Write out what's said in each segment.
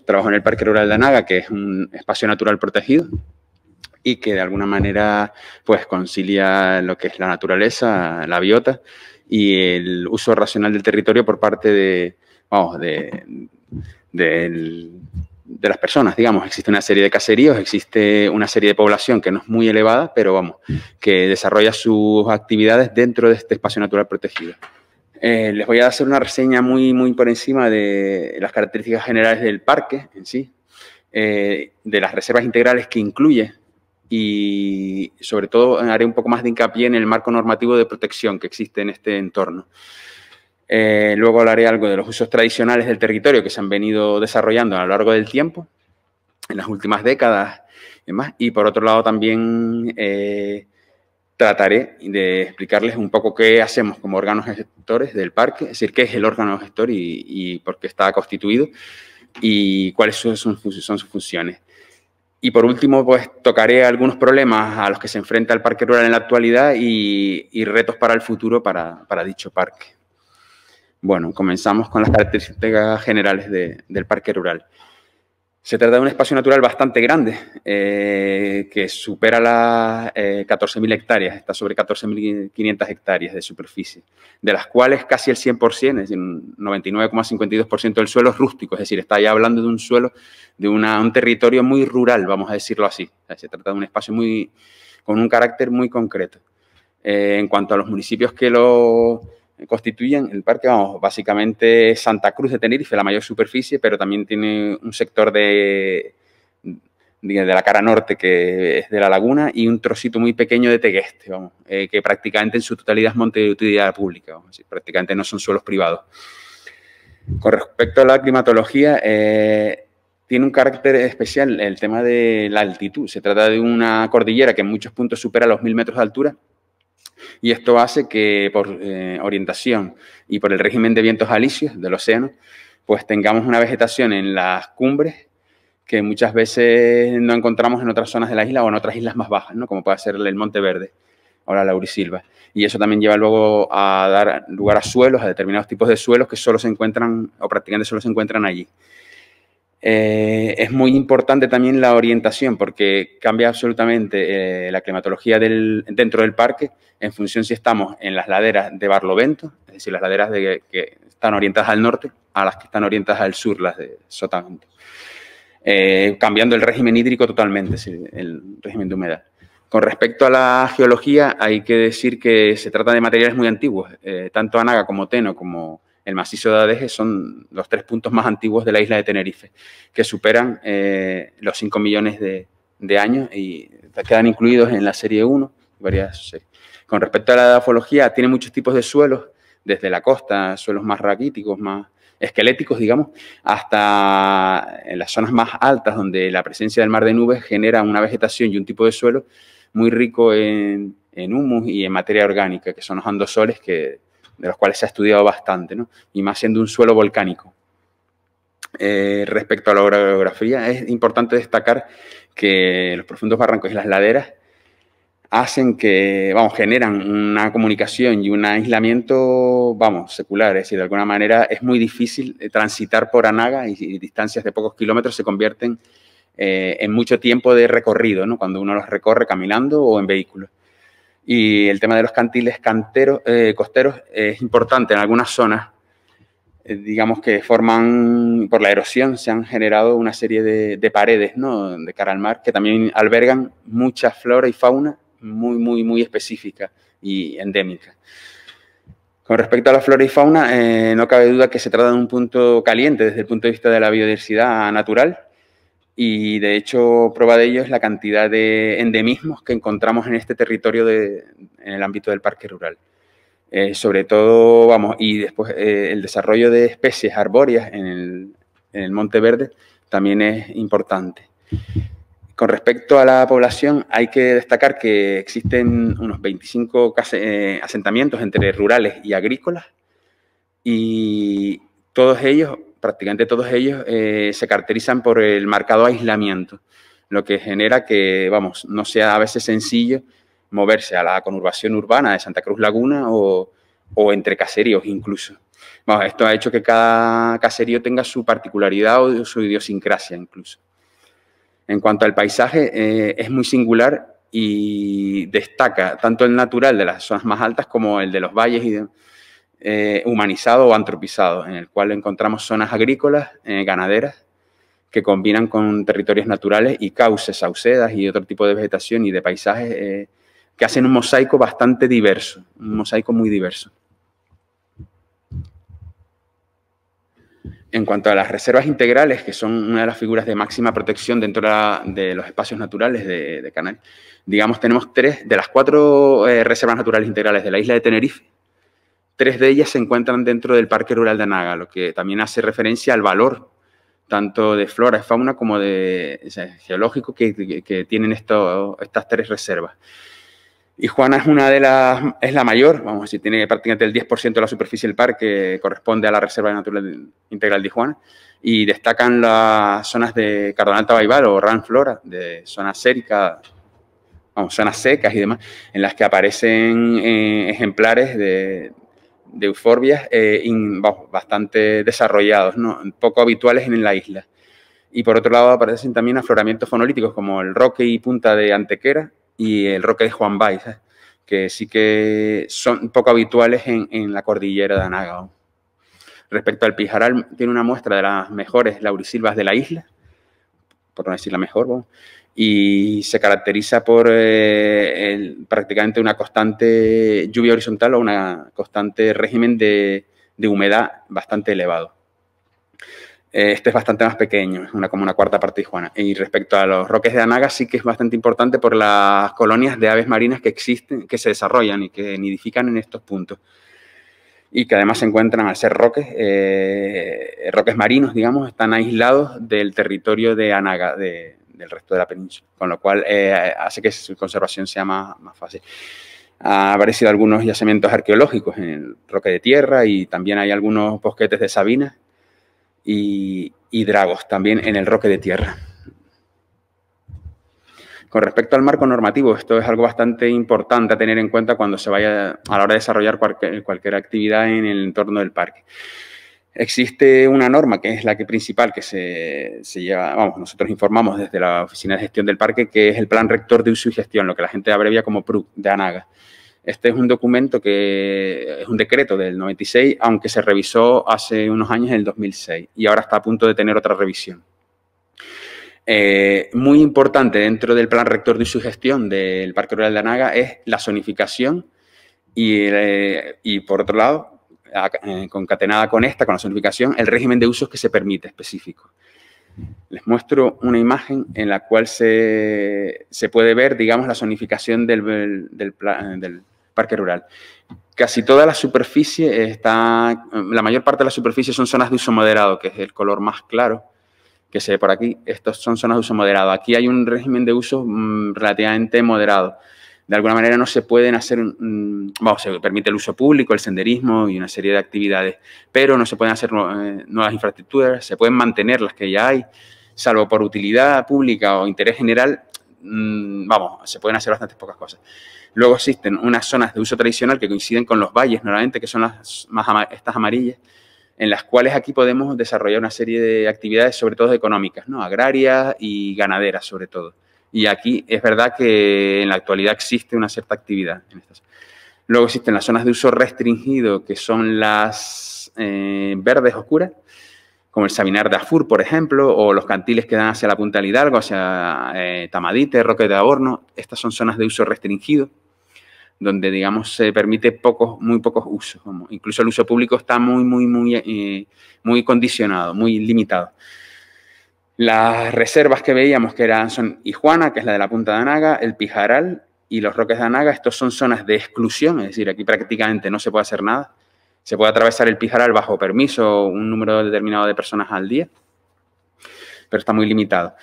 trabajo en el Parque Rural de Anaga, que es un espacio natural protegido y que de alguna manera pues concilia lo que es la naturaleza, la biota y el uso racional del territorio por parte de las personas, digamos. Existe una serie de caseríos, existe una serie de población que no es muy elevada, pero vamos, que desarrolla sus actividades dentro de este espacio natural protegido. Les voy a hacer una reseña muy por encima de las características generales del parque en sí, de las reservas integrales que incluye y sobre todo haré un poco más de hincapié en el marco normativo de protección que existe en este entorno. Luego hablaré algo de los usos tradicionales del territorio que se han venido desarrollando a lo largo del tiempo, en las últimas décadas y demás. Y por otro lado también trataré de explicarles un poco qué hacemos como órganos gestores del parque, es decir, qué es el órgano gestor y por qué está constituido y cuáles son sus funciones. Y por último, pues tocaré algunos problemas a los que se enfrenta el Parque Rural en la actualidad y retos para el futuro para dicho parque. Bueno, comenzamos con las características generales del Parque Rural. Se trata de un espacio natural bastante grande, que supera las 14.000 hectáreas, está sobre 14.500 hectáreas de superficie, de las cuales casi el 100%, es decir, un 99,52% del suelo es rústico, es decir, está ya hablando de un suelo, de un territorio muy rural, vamos a decirlo así. Se trata de un espacio con un carácter muy concreto. En cuanto a los municipios que lo constituyen el parque, vamos, básicamente Santa Cruz de Tenerife, la mayor superficie, pero también tiene un sector de la cara norte que es de la laguna y un trocito muy pequeño de Tegueste, vamos, que prácticamente en su totalidad es monte de utilidad pública, vamos, así, prácticamente no son suelos privados. Con respecto a la climatología, tiene un carácter especial el tema de la altitud. Se trata de una cordillera que en muchos puntos supera los 1.000 metros de altura. Y esto hace que por orientación y por el régimen de vientos alisios del océano, pues tengamos una vegetación en las cumbres que muchas veces no encontramos en otras zonas de la isla o en otras islas más bajas, ¿no? Como puede ser el Monte Verde o la Laurisilva. Y eso también lleva luego a dar lugar a suelos, a determinados tipos de suelos que solo se encuentran o prácticamente solo se encuentran allí. Es muy importante también la orientación porque cambia absolutamente la climatología dentro del parque en función si estamos en las laderas de Barlovento, es decir, las laderas que están orientadas al norte, a las que están orientadas al sur, las de Sotavento. Cambiando el régimen hídrico totalmente, el régimen de humedad. Con respecto a la geología, hay que decir que se trata de materiales muy antiguos. Tanto Anaga como Teno como el macizo de Adeje son los 3 puntos más antiguos de la isla de Tenerife, que superan los 5 millones de años y quedan incluidos en la serie 1. Varias series. Con respecto a la edafología, tiene muchos tipos de suelos, desde la costa, suelos más raquíticos, más esqueléticos, digamos, hasta en las zonas más altas, donde la presencia del mar de nubes genera una vegetación y un tipo de suelo muy rico en humus y en materia orgánica, que son los andosoles de los cuales se ha estudiado bastante, ¿no? Y más siendo un suelo volcánico. Respecto a la orografía, es importante destacar que los profundos barrancos y las laderas hacen que, vamos, generan una comunicación y un aislamiento, vamos, secular. Es decir, de alguna manera es muy difícil transitar por Anaga y distancias de pocos kilómetros se convierten en mucho tiempo de recorrido, ¿no? Cuando uno los recorre caminando o en vehículo. Y el tema de los cantiles costeros es importante en algunas zonas, digamos que forman, por la erosión, se han generado una serie de paredes, ¿no? De cara al mar, que también albergan mucha flora y fauna muy específica y endémica. Con respecto a la flora y fauna, no cabe duda que se trata de un punto caliente desde el punto de vista de la biodiversidad natural y, de hecho, prueba de ello es la cantidad de endemismos que encontramos en este territorio en el ámbito del parque rural. Sobre todo, vamos, y después el desarrollo de especies arbóreas en el Monte Verde también es importante. Con respecto a la población, hay que destacar que existen unos 25 asentamientos entre rurales y agrícolas y todos ellos, prácticamente todos ellos, se caracterizan por el marcado aislamiento, lo que genera que, vamos, no sea a veces sencillo moverse a la conurbación urbana de Santa Cruz Laguna o entre caseríos incluso. Bueno, esto ha hecho que cada caserío tenga su particularidad o su idiosincrasia incluso. En cuanto al paisaje, es muy singular y destaca tanto el natural de las zonas más altas como el de los valles humanizado o antropizado, en el cual encontramos zonas agrícolas, ganaderas, que combinan con territorios naturales y cauces, saucedas y otro tipo de vegetación y de paisajes que hacen un mosaico bastante diverso, un mosaico muy diverso. En cuanto a las reservas integrales, que son una de las figuras de máxima protección dentro de los espacios naturales de Canarias, digamos, tenemos 3 de las 4 reservas naturales integrales de la isla de Tenerife. 3 de ellas se encuentran dentro del Parque Rural de Anaga, lo que también hace referencia al valor tanto de flora y fauna como de geológico que tienen estas 3 reservas. Y Juana es la mayor, vamos a decir, tiene prácticamente el 10% de la superficie del parque, corresponde a la Reserva Natural Integral de Juana, y destacan las zonas de Cardonal Tabaibal o Ran Flora, de zonas séricas, zonas secas y demás, en las que aparecen ejemplares de euforbias bastante desarrollados, ¿no? Poco habituales en la isla. Y por otro lado aparecen también afloramientos fonolíticos como el roque y punta de Antequera y el roque de Juan Bay, ¿sabes? Que sí que son poco habituales en la cordillera de Anaga. Respecto al Pijaral, tiene una muestra de las mejores laurisilvas de la isla, por no decir la mejor, ¿no? Y se caracteriza por prácticamente una constante lluvia horizontal o una constante régimen de humedad bastante elevado. Este es bastante más pequeño, es como una cuarta parte de Juana. Y respecto a los roques de Anaga, sí que es bastante importante por las colonias de aves marinas que existen, que se desarrollan y que nidifican en estos puntos. Y que además se encuentran, al ser roques marinos, digamos, están aislados del territorio de Anaga, del resto de la península, con lo cual hace que su conservación sea más fácil. Ha aparecido algunos yacimientos arqueológicos en el roque de tierra y también hay algunos bosquetes de sabinas y dragos también en el roque de tierra. Con respecto al marco normativo, esto es algo bastante importante a tener en cuenta cuando se vaya a la hora de desarrollar cualquier actividad en el entorno del parque. Existe una norma que es la principal que se lleva, nosotros informamos desde la Oficina de Gestión del Parque, que es el Plan Rector de Uso y Gestión, lo que la gente abrevia como PRUC de Anaga. Este es un documento que es un decreto del 96, aunque se revisó hace unos años, en el 2006, y ahora está a punto de tener otra revisión. Muy importante dentro del Plan Rector de Uso y Gestión del Parque Rural de Anaga es la zonificación y por otro lado, concatenada con la zonificación, el régimen de usos que se permite específico. Les muestro una imagen en la cual se puede ver, digamos, la zonificación del parque rural. Casi toda la superficie la mayor parte de la superficie son zonas de uso moderado, que es el color más claro que se ve por aquí. Estos son zonas de uso moderado. Aquí hay un régimen de uso relativamente moderado. De alguna manera no se pueden hacer, se permite el uso público, el senderismo y una serie de actividades, pero no se pueden hacer nuevas infraestructuras, se pueden mantener las que ya hay, salvo por utilidad pública o interés general, se pueden hacer bastantes pocas cosas. Luego existen unas zonas de uso tradicional que coinciden con los valles, normalmente, que son estas amarillas, en las cuales aquí podemos desarrollar una serie de actividades, sobre todo económicas, ¿no? Agrarias y ganaderas, sobre todo. Y aquí es verdad que en la actualidad existe una cierta actividad en estas. Luego existen las zonas de uso restringido, que son las verdes oscuras, como el Sabinar de Afur, por ejemplo, o los cantiles que dan hacia la Punta del Hidalgo, hacia Tamadite, Roque de Aborno. Estas son zonas de uso restringido, donde, digamos, se permite muy pocos usos. Incluso el uso público está muy condicionado, muy limitado. Las reservas que veíamos son Ijuana, que es la de la Punta de Anaga, el Pijaral y los Roques de Anaga. Estos son zonas de exclusión, es decir, aquí prácticamente no se puede hacer nada. Se puede atravesar el Pijaral bajo permiso, un número determinado de personas al día, pero está muy limitado.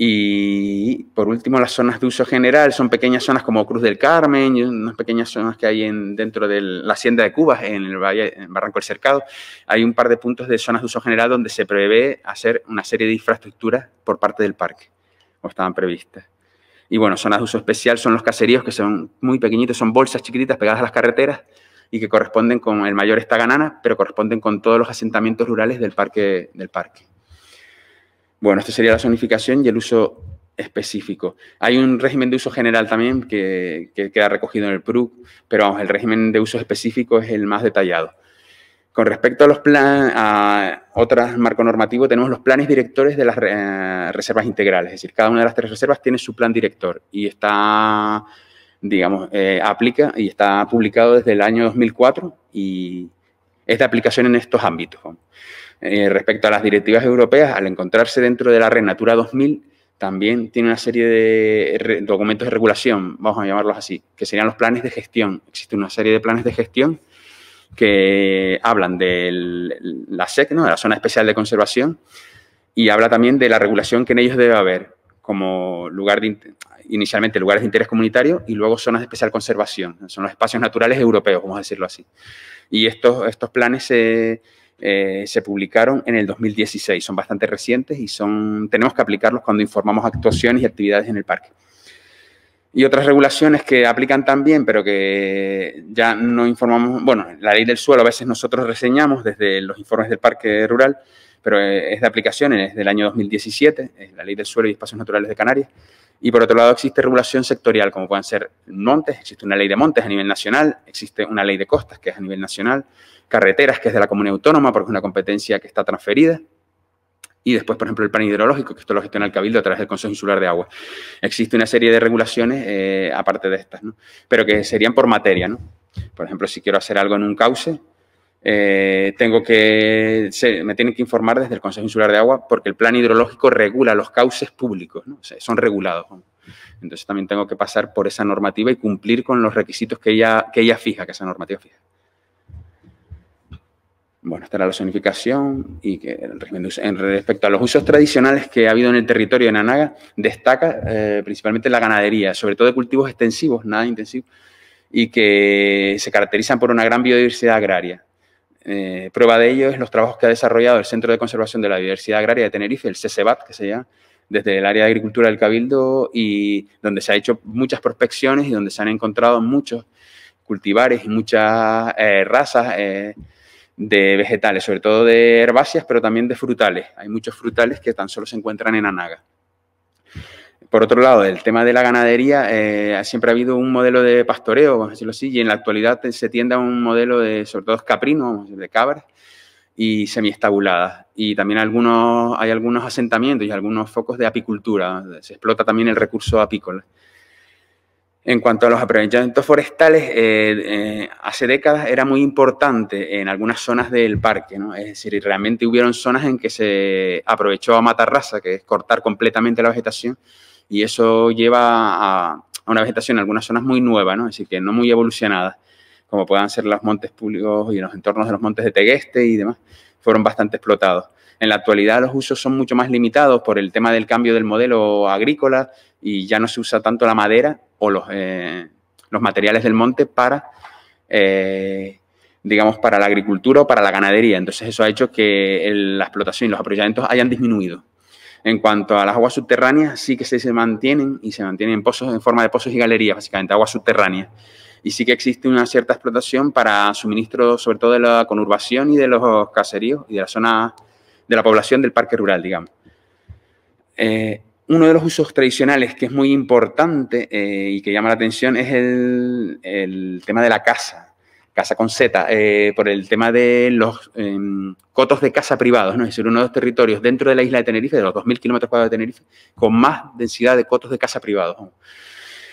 Y, por último, las zonas de uso general son pequeñas zonas como Cruz del Carmen y unas pequeñas zonas que hay dentro de la Hacienda de Cubas, en el Barranco del Cercado. Hay un par de puntos de zonas de uso general donde se prevé hacer una serie de infraestructuras por parte del parque, o estaban previstas. Y, bueno, zonas de uso especial son los caseríos, que son muy pequeñitos, son bolsas chiquititas pegadas a las carreteras, y que corresponden con el mayor Estaganana, pero corresponden con todos los asentamientos rurales del parque. Bueno, esto sería la zonificación y el uso específico. Hay un régimen de uso general también que queda recogido en el PRUC, pero vamos, el régimen de uso específico es el más detallado. Con respecto a los planes, a otros marcos normativos, tenemos los planes directores de las reservas integrales. Es decir, cada una de las 3 reservas tiene su plan director y está, digamos, aplica y está publicado desde el año 2004 y es de aplicación en estos ámbitos. Respecto a las directivas europeas, al encontrarse dentro de la Red Natura 2000, también tiene una serie de documentos de regulación, vamos a llamarlos así, que serían los planes de gestión. Existe una serie de planes de gestión que hablan de la SEC, ¿no?, de la Zona Especial de Conservación, y habla también de la regulación que en ellos debe haber, como inicialmente lugares de interés comunitario y luego zonas de especial conservación. Son los espacios naturales europeos, vamos a decirlo así. Y estos planes se publicaron en el 2016, son bastante recientes y tenemos que aplicarlos cuando informamos actuaciones y actividades en el parque. Y otras regulaciones que aplican también, pero que ya no informamos. Bueno, la ley del suelo a veces nosotros reseñamos desde los informes del Parque Rural, pero es de aplicación, es del año 2017, es la ley del suelo y espacios naturales de Canarias. Y por otro lado existe regulación sectorial, como pueden ser montes, existe una ley de montes a nivel nacional, existe una ley de costas que es a nivel nacional, carreteras que es de la comunidad autónoma porque es una competencia que está transferida. Y después, por ejemplo, el plan hidrológico, que esto lo gestiona el Cabildo a través del Consejo Insular de Agua. Existe una serie de regulaciones, aparte de estas, ¿no?, pero que serían por materia, ¿no? Por ejemplo, si quiero hacer algo en un cauce, me tienen que informar desde el Consejo Insular de Agua porque el plan hidrológico regula los cauces públicos, ¿no? O sea, son regulados, ¿no? Entonces, también tengo que pasar por esa normativa y cumplir con los requisitos que ella fija, que esa normativa fija. Bueno, esta era la zonificación y que el régimen de uso. Respecto a los usos tradicionales que ha habido en el territorio de Anaga, destaca principalmente la ganadería, sobre todo de cultivos extensivos, nada intensivos, y que se caracterizan por una gran biodiversidad agraria. Prueba de ello es los trabajos que ha desarrollado el Centro de Conservación de la Biodiversidad Agraria de Tenerife, el CCBAT, que se llama, desde el área de agricultura del Cabildo, y donde se ha hecho muchas prospecciones y donde se han encontrado muchos cultivares y muchas razas de vegetales, sobre todo de herbáceas, pero también de frutales. Hay muchos frutales que tan solo se encuentran en Anaga. Por otro lado, el tema de la ganadería, siempre ha habido un modelo de pastoreo, vamos a decirlo así, y en la actualidad se tiende a un modelo de, sobre todo caprino, vamos a decir, de cabras y semiestabuladas. Y también hay algunos asentamientos y algunos focos de apicultura. Se explota también el recurso apícola. En cuanto a los aprovechamientos forestales, hace décadas era muy importante en algunas zonas del parque, ¿no? Es decir, realmente hubieron zonas en que se aprovechó a matarrasa, que es cortar completamente la vegetación, y eso lleva a una vegetación en algunas zonas muy nueva, ¿no? Es decir, que no muy evolucionada, como puedan ser los montes públicos y los entornos de los montes de Tegueste y demás, fueron bastante explotados. En la actualidad los usos son mucho más limitados por el tema del cambio del modelo agrícola y ya no se usa tanto la madera o los materiales del monte para, digamos, para la agricultura o para la ganadería. Entonces eso ha hecho que la explotación y los aprovechamientos hayan disminuido. En cuanto a las aguas subterráneas, sí que se mantienen y se mantienen en pozos, en forma de pozos y galerías, básicamente, aguas subterráneas. Y sí que existe una cierta explotación para suministro, sobre todo de la conurbación y de los caseríos y de la zona de la población del parque rural, digamos. Uno de los usos tradicionales que es muy importante y que llama la atención es el tema de la caza con Z, por el tema de los cotos de caza privados, ¿no? Es decir, uno de los territorios dentro de la isla de Tenerife, de los 2.000 kilómetros cuadrados de Tenerife, con más densidad de cotos de caza privados, ¿no?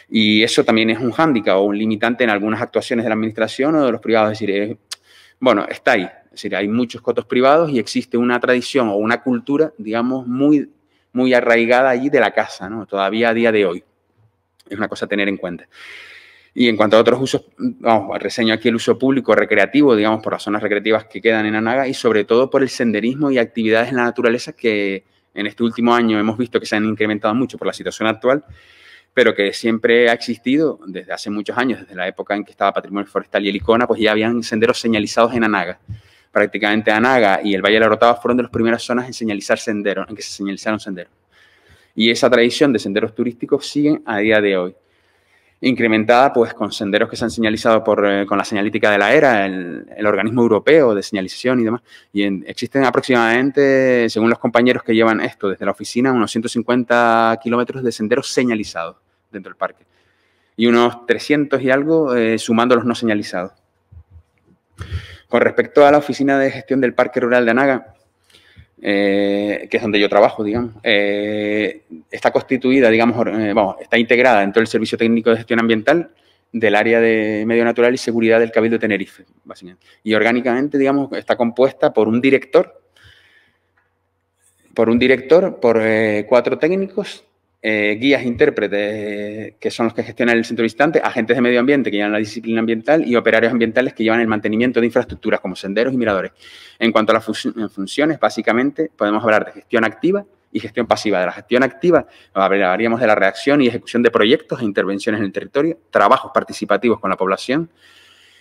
Y eso también es un hándicap o un limitante en algunas actuaciones de la administración o de los privados. Es decir, bueno, está ahí. Es decir, hay muchos cotos privados y existe una tradición o una cultura, digamos, muy, muy arraigada allí de la caza, ¿no? Todavía a día de hoy. Es una cosa a tener en cuenta. Y en cuanto a otros usos, vamos, reseño aquí el uso público recreativo, digamos, por las zonas recreativas que quedan en Anaga y sobre todo por el senderismo y actividades en la naturaleza que en este último año hemos visto que se han incrementado mucho por la situación actual, pero que siempre ha existido desde hace muchos años, desde la época en que estaba Patrimonio Forestal y el ICONA, pues ya habían senderos señalizados en Anaga. Prácticamente Anaga y el Valle de la Orotava fueron de las primeras zonas en señalizar senderos, en que se señalizaron senderos. Y esa tradición de senderos turísticos sigue a día de hoy. incrementada pues con senderos que se han señalizado con la señalítica de la ERA, el organismo europeo de señalización y demás. Y existen aproximadamente, según los compañeros que llevan esto desde la oficina, unos 150 kilómetros de senderos señalizados dentro del parque. Y unos 300 y algo sumando los no señalizados. Con respecto a la oficina de gestión del Parque Rural de Anaga, que es donde yo trabajo, digamos, está constituida, digamos, está integrada en todo el Servicio Técnico de Gestión Ambiental del área de Medio Natural y Seguridad del Cabildo de Tenerife, básicamente. Y orgánicamente, digamos, está compuesta por un director, por 4 técnicos, guías intérpretes, que son los que gestionan el centro visitante, agentes de medio ambiente que llevan la disciplina ambiental y operarios ambientales que llevan el mantenimiento de infraestructuras como senderos y miradores. En cuanto a las funciones, básicamente podemos hablar de gestión activa y gestión pasiva. De la gestión activa hablaríamos de la redacción y ejecución de proyectos e intervenciones en el territorio, trabajos participativos con la población,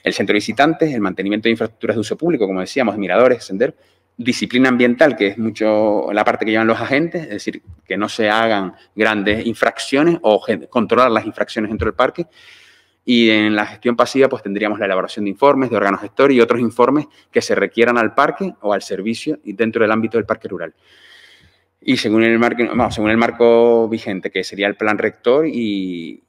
el centro visitante, el mantenimiento de infraestructuras de uso público, como decíamos, miradores, senderos, disciplina ambiental, que es mucho la parte que llevan los agentes, es decir, que no se hagan grandes infracciones o controlar las infracciones dentro del parque. Y en la gestión pasiva, pues tendríamos la elaboración de informes, de órganos gestores y otros informes que se requieran al parque o al servicio y dentro del ámbito del parque rural. Y según el marco vigente, que sería el plan rector y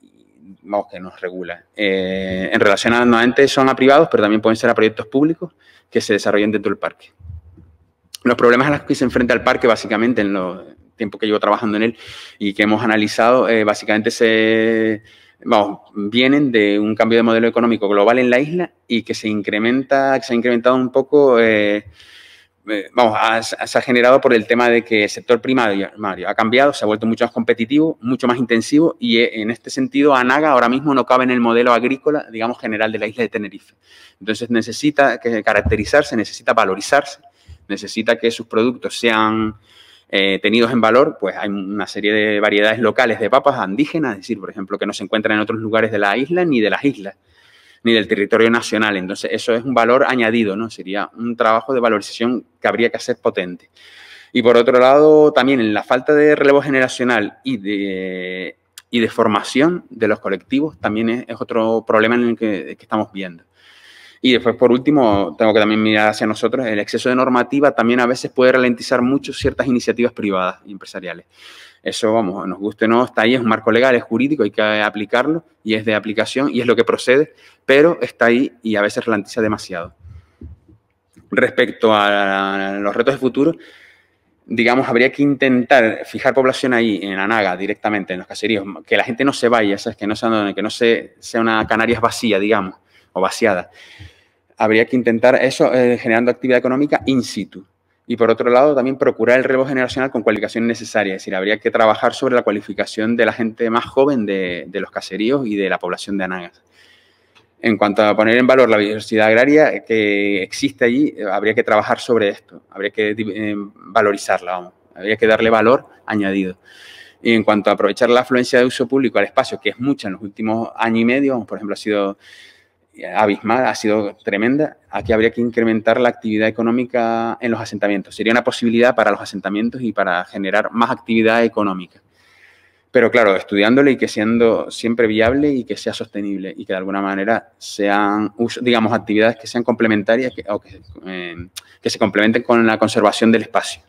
que nos regula. En relación a nuevamente son a privados, pero también pueden ser a proyectos públicos que se desarrollen dentro del parque. Los problemas a los que se enfrenta el parque, básicamente, en los tiempos que llevo trabajando en él y que hemos analizado, básicamente vienen de un cambio de modelo económico global en la isla y que se ha incrementado un poco, se ha generado por el tema de que el sector primario ha cambiado, se ha vuelto mucho más competitivo, mucho más intensivo y en este sentido Anaga ahora mismo no cabe en el modelo agrícola, digamos, general de la isla de Tenerife. Entonces necesita caracterizarse, necesita valorizarse, necesita que sus productos sean tenidos en valor, pues hay una serie de variedades locales de papas indígenas, es decir, por ejemplo, que no se encuentran en otros lugares de la isla ni de las islas, ni del territorio nacional. Entonces, eso es un valor añadido, ¿no? Sería un trabajo de valorización que habría que hacer potente. Y por otro lado, también en la falta de relevo generacional y de formación de los colectivos, también es otro problema en el que estamos viendo. Y después, por último, tengo que también mirar hacia nosotros, el exceso de normativa también a veces puede ralentizar mucho ciertas iniciativas privadas y empresariales. Eso, vamos, nos guste o no, está ahí, es un marco legal, es jurídico, hay que aplicarlo y es de aplicación y es lo que procede, pero está ahí y a veces ralentiza demasiado. Respecto a los retos de futuro, digamos, habría que intentar fijar población ahí, en Anaga, directamente, en los caseríos, que la gente no se vaya, ¿sabes? Que no sea una Canarias vacía, digamos, o vaciada. Habría que intentar eso generando actividad económica in situ. Y por otro lado, también procurar el relevo generacional con cualificaciones necesarias. Es decir, habría que trabajar sobre la cualificación de la gente más joven de los caseríos y de la población de Anagas. En cuanto a poner en valor la biodiversidad agraria que existe allí, habría que trabajar sobre esto. Habría que valorizarla, vamos. Habría que darle valor añadido. Y en cuanto a aprovechar la afluencia de uso público al espacio, que es mucha en los últimos años y medio, por ejemplo, ha sido abismal, ha sido tremenda. Aquí habría que incrementar la actividad económica en los asentamientos. Sería una posibilidad para los asentamientos y para generar más actividad económica. Pero claro, estudiándole y que siendo siempre viable y que sea sostenible y que de alguna manera sean, digamos, actividades que sean complementarias que se complementen con la conservación del espacio.